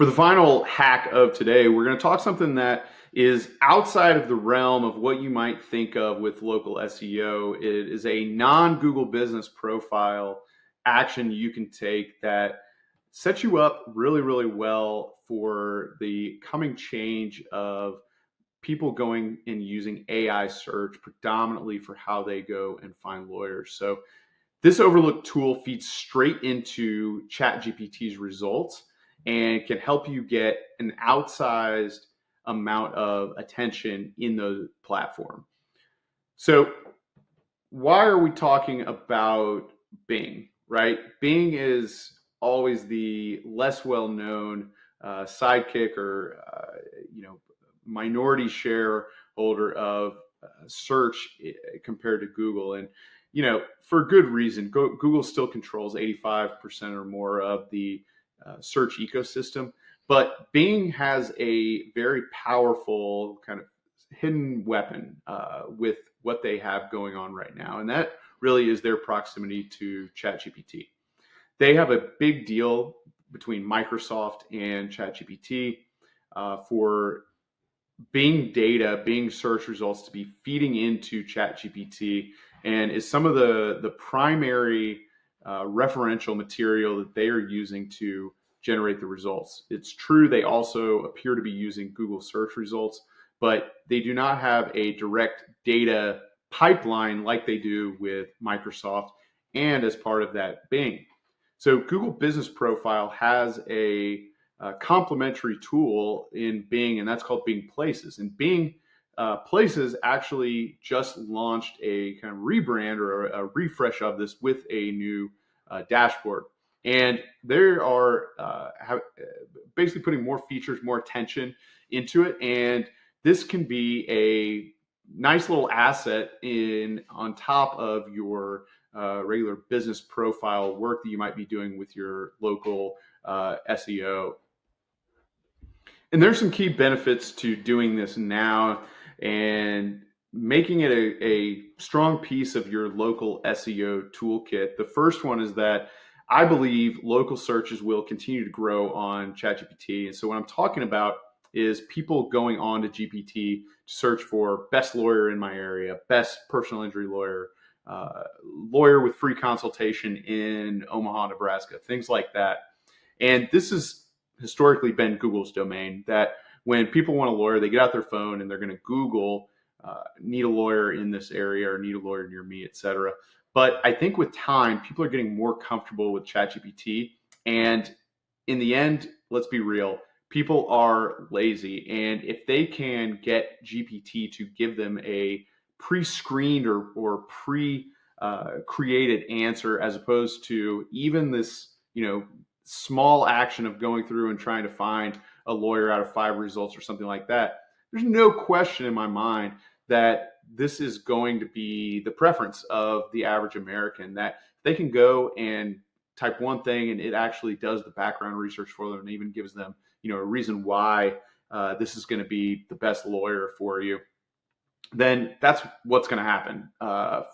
For the final hack of today, we're going to talk something that is outside of the realm of what you might think of with local SEO. It is a non-Google business profile action you can take that sets you up really, really well for the coming change of people going and using AI search predominantly for how they go and find lawyers. So this overlooked tool feeds straight into ChatGPT's results and can help you get an outsized amount of attention in the platform. So why are we talking about Bing, right? Bing is always the less well-known sidekick or minority shareholder of search compared to Google. And for good reason. Google still controls 85% or more of the search ecosystem, but Bing has a very powerful kind of hidden weapon with what they have going on right now, and that really is their proximity to ChatGPT. They have a big deal between Microsoft and ChatGPT for Bing data, Bing search results to be feeding into ChatGPT, and is some of the primary referential material that they are using to generate the results. It's true they also appear to be using Google search results, but they do not have a direct data pipeline like they do with Microsoft and as part of that Bing. So Google Business Profile has a complementary tool in Bing, and that's called Bing Places. And Bing Places actually just launched a kind of rebrand or a refresh of this with a new dashboard. And they are basically putting more features, more attention into it. And this can be a nice little asset on top of your regular business profile work that you might be doing with your local SEO. And there's some key benefits to doing this now and making it a strong piece of your local SEO toolkit. The first one is that I believe local searches will continue to grow on ChatGPT. And so what I'm talking about is people going on to GPT to search for best lawyer in my area, best personal injury lawyer, lawyer with free consultation in Omaha, Nebraska, things like that. And this has historically been Google's domain, that when people want a lawyer, they get out their phone and they're going to Google, need a lawyer in this area or need a lawyer near me, et cetera. But I think with time, people are getting more comfortable with ChatGPT. And in the end, let's be real, people are lazy. And if they can get GPT to give them a pre-screened or pre-created answer, as opposed to even this, small action of going through and trying to find a lawyer out of 5 results or something like that, there's no question in my mind that this is going to be the preference of the average American, that they can go and type one thing and it actually does the background research for them and even gives them, a reason why this is going to be the best lawyer for you. Then that's what's going to happen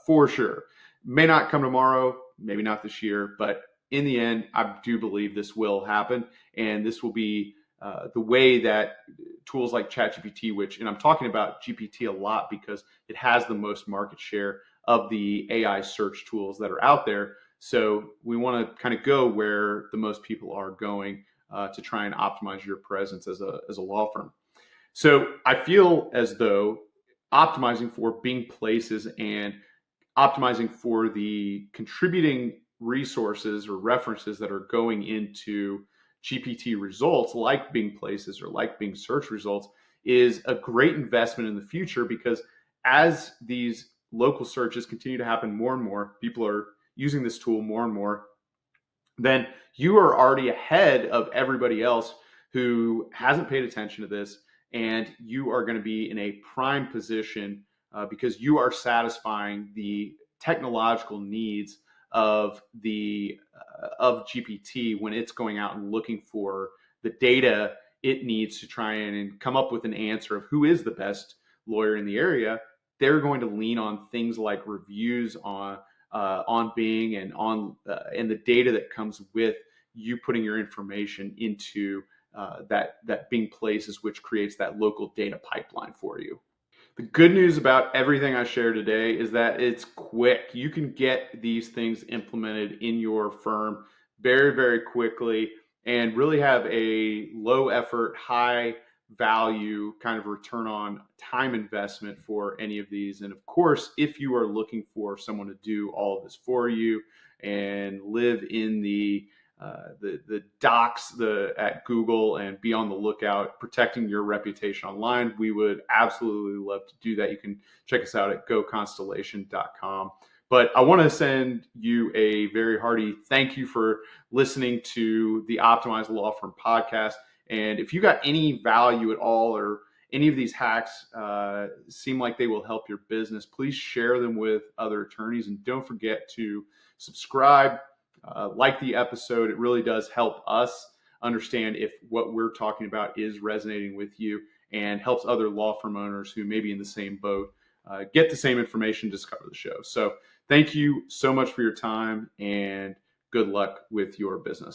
for sure. May not come tomorrow, maybe not this year, but in the end, I do believe this will happen, and this will be the way that tools like ChatGPT, and I'm talking about GPT a lot because it has the most market share of the AI search tools that are out there. So we want to kind of go where the most people are going to try and optimize your presence as a law firm. So I feel as though optimizing for Bing Places and optimizing for the contributing resources or references that are going into GPT results like Bing Places or like Bing search results is a great investment in the future, because as these local searches continue to happen more and more, people are using this tool more and more, then you are already ahead of everybody else who hasn't paid attention to this, and you are going to be in a prime position because you are satisfying the technological needs of GPT when it's going out and looking for the data it needs to try and come up with an answer of who is the best lawyer in the area. They're going to lean on things like reviews on Bing and the data that comes with you putting your information into that Bing places, which creates that local data pipeline for you. The good news about everything I share today is that it's quick. You can get these things implemented in your firm very, very quickly and really have a low effort, high value kind of return on time investment for any of these. And of course, if you are looking for someone to do all of this for you and live in the docs at Google and be on the lookout, protecting your reputation online, we would absolutely love to do that. You can check us out at goconstellation.com. But I want to send you a very hearty thank you for listening to the Optimized Law Firm podcast. And if you got any value at all, or any of these hacks seem like they will help your business, please share them with other attorneys. And don't forget to subscribe, like the episode. It really does help us understand if what we're talking about is resonating with you, and helps other law firm owners who may be in the same boat get the same information, discover the show. So thank you so much for your time, and good luck with your business.